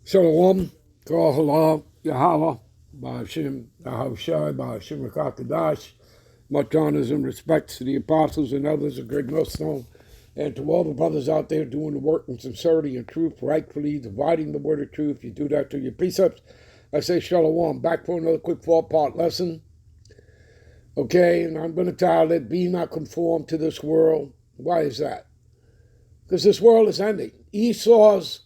Shalom, Kol Halal, Yahweh, Ba'ashim, Yahushai, Ba'ashim Rakakadash. Much honors and respects to the apostles and others of great millstone, and to all the brothers out there doing the work in sincerity and truth, rightfully dividing the word of truth. You do that through your precepts. I say Shalom. Back for another quick 4-part lesson. Okay, and I'm going to title it, Be Not Conformed to This World. Why is that? Because this world is ending. Esau's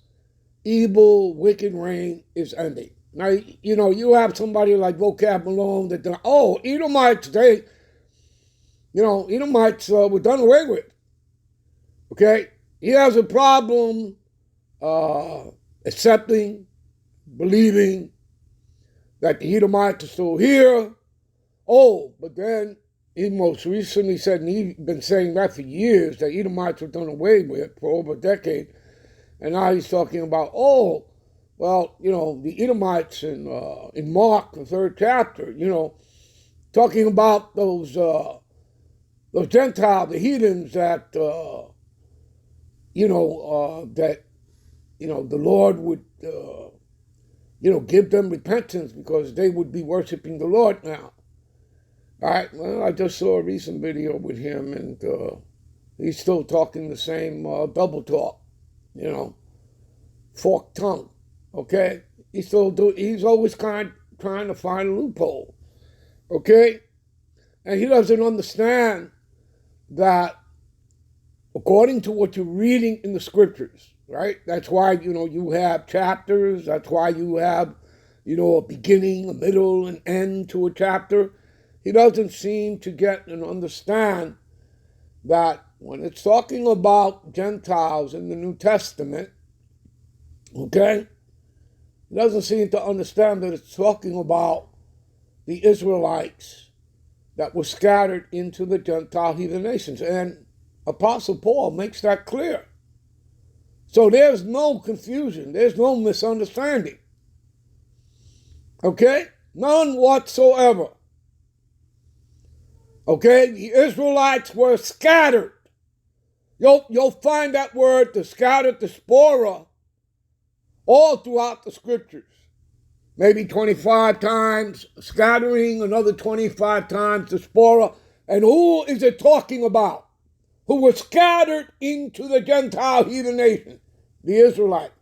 evil, wicked reign is ending. Now, you have somebody like Vocab Malone that, Edomites, Edomites were done away with. Okay? He has a problem accepting, believing that the Edomites are still here. Oh, but then he most recently said, and he's been saying that for years, that Edomites were done away with for over a decade. And now he's talking about, the Edomites in Mark, the 3rd chapter, talking about those Gentiles, the heathens that, the Lord would, give them repentance because they would be worshiping the Lord now. All right, well, I just saw a recent video with him, and he's still talking the same double talk. Forked tongue, okay? He's always trying to find a loophole, okay? And he doesn't understand that according to what you're reading in the scriptures, right? That's why, you have chapters. That's why you have, a beginning, a middle, and end to a chapter. He doesn't seem to get and understand that when it's talking about Gentiles in the New Testament, okay? He doesn't seem to understand that it's talking about the Israelites that were scattered into the Gentile heathen nations. And Apostle Paul makes that clear. So there's no confusion. There's no misunderstanding. Okay? None whatsoever. Okay? The Israelites were scattered. You'll find that word, the scattered, diaspora, all throughout the scriptures. Maybe 25 times scattering, another 25 times diaspora. And who is it talking about? Who were scattered into the Gentile heathen nation, the Israelites.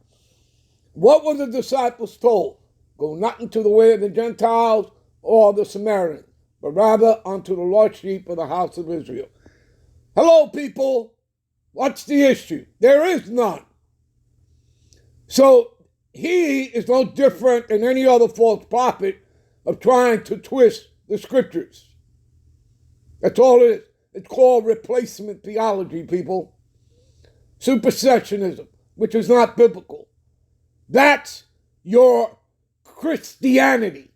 What were the disciples told? Go not into the way of the Gentiles or the Samaritans, but rather unto the lost sheep of the house of Israel. Hello, people. What's the issue? There is none. So he is no different than any other false prophet of trying to twist the scriptures. That's all it is. It's called replacement theology, people. Supersessionism, which is not biblical. That's your Christianity.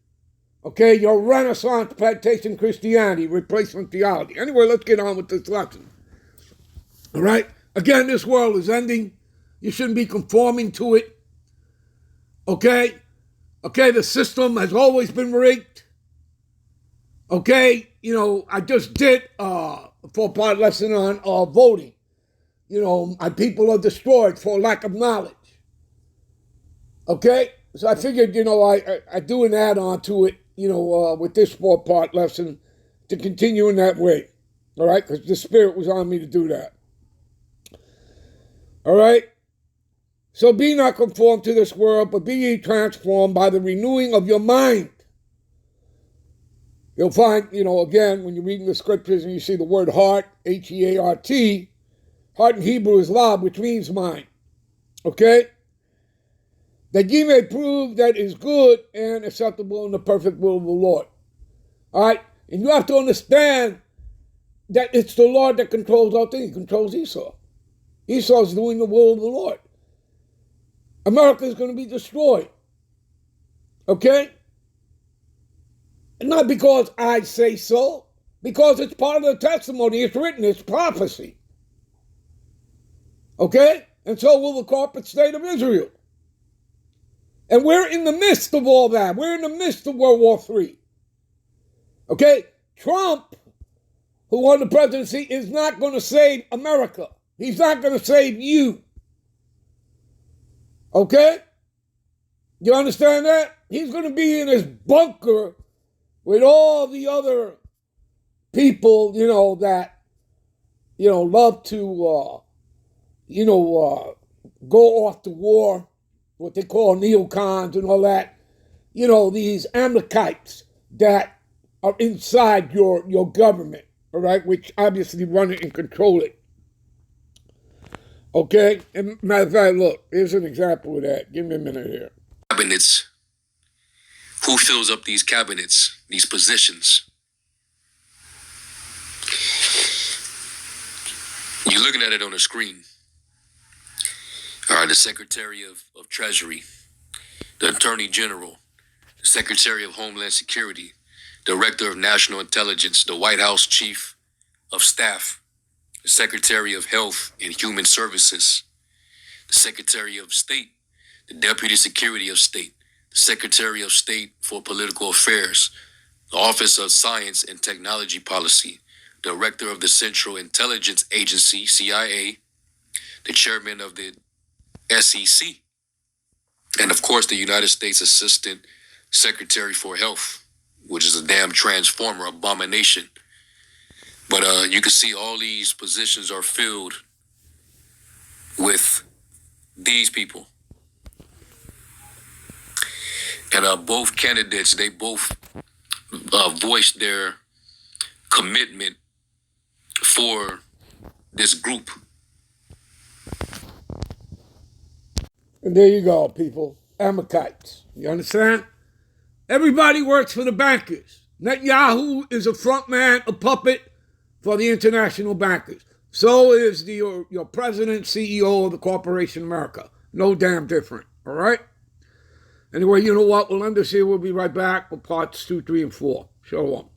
Okay, your Renaissance plantation Christianity, replacement theology. Anyway, let's get on with this lesson. All right? Again, this world is ending. You shouldn't be conforming to it. Okay? Okay, the system has always been rigged. Okay? I just did a 4-part lesson on voting. My people are destroyed for lack of knowledge. Okay? So I figured, I do an add-on to it, with this 4-part lesson to continue in that way. All right? Because the Spirit was on me to do that. All right? So be not conformed to this world, but be ye transformed by the renewing of your mind. You'll find, again, when you're reading the scriptures and you see the word heart, H-E-A-R-T, heart in Hebrew is lab, which means mind. Okay? That ye may prove that is good and acceptable in the perfect will of the Lord. All right? And you have to understand that it's the Lord that controls all things. He controls Esau. Esau's doing the will of the Lord. America is going to be destroyed. Okay? And not because I say so, because it's part of the testimony. It's written, it's prophecy. Okay? And so will the corporate state of Israel. And we're in the midst of all that. We're in the midst of World War III. Okay? Trump, who won the presidency, is not going to save America. He's not going to save you. Okay? You understand that? He's going to be in his bunker with all the other people, that, love to, go off to war, what they call neocons and all that. These Amalekites that are inside your government, all right, which obviously run it and control it. Okay? And matter of fact, look, here's an example of that. Give me a minute here. Cabinets. Who fills up these cabinets, these positions? You're looking at it on the screen. The Secretary of Treasury, the Attorney General, the Secretary of Homeland Security, Director of National Intelligence, the White House Chief of Staff, the Secretary of Health and Human Services, the Secretary of State, the Deputy Secretary of State, the Secretary of State for Political Affairs, the Office of Science and Technology Policy, Director of the Central Intelligence Agency, CIA, the Chairman of the SEC, and of course the United States Assistant Secretary for Health, which is a damn transformer abomination. But you can see all these positions are filled with these people. And both candidates, they both voiced their commitment for this group. And there you go, people. Amalekites. You understand? Everybody works for the bankers. Netanyahu is a front man, a puppet for the international bankers. So is your president, CEO of the Corporation America. No damn different. All right? Anyway, you know what? We'll end this here. We'll be right back with parts 2, 3, and 4. Shalom.